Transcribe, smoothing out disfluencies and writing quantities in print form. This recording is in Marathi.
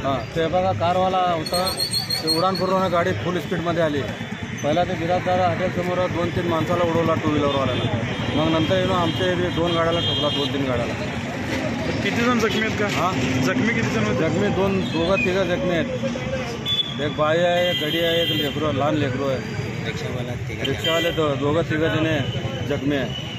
हां ते बघा कारवाला होता ते उडानपूरवरून गाडी फुल स्पीडमध्ये आली. पहिला ते बिराजदार हॉटेलसमोर 2-3 माणसाला उडवला टू व्हीलरवाल्याला. मग नंतर येऊन आमच्या 2 गाड्याला ठोकला 2-3 गाड्याला. किती जण जखमी आहेत का? हां जखमी किती जण होते? जखमी 2-3 जखमी आहेत. एक बाई आहे, एक गडी आहे, एक लेकरू लहान लेकरू आहे. रिक्षावाले 2-3 जण जखमी आहे.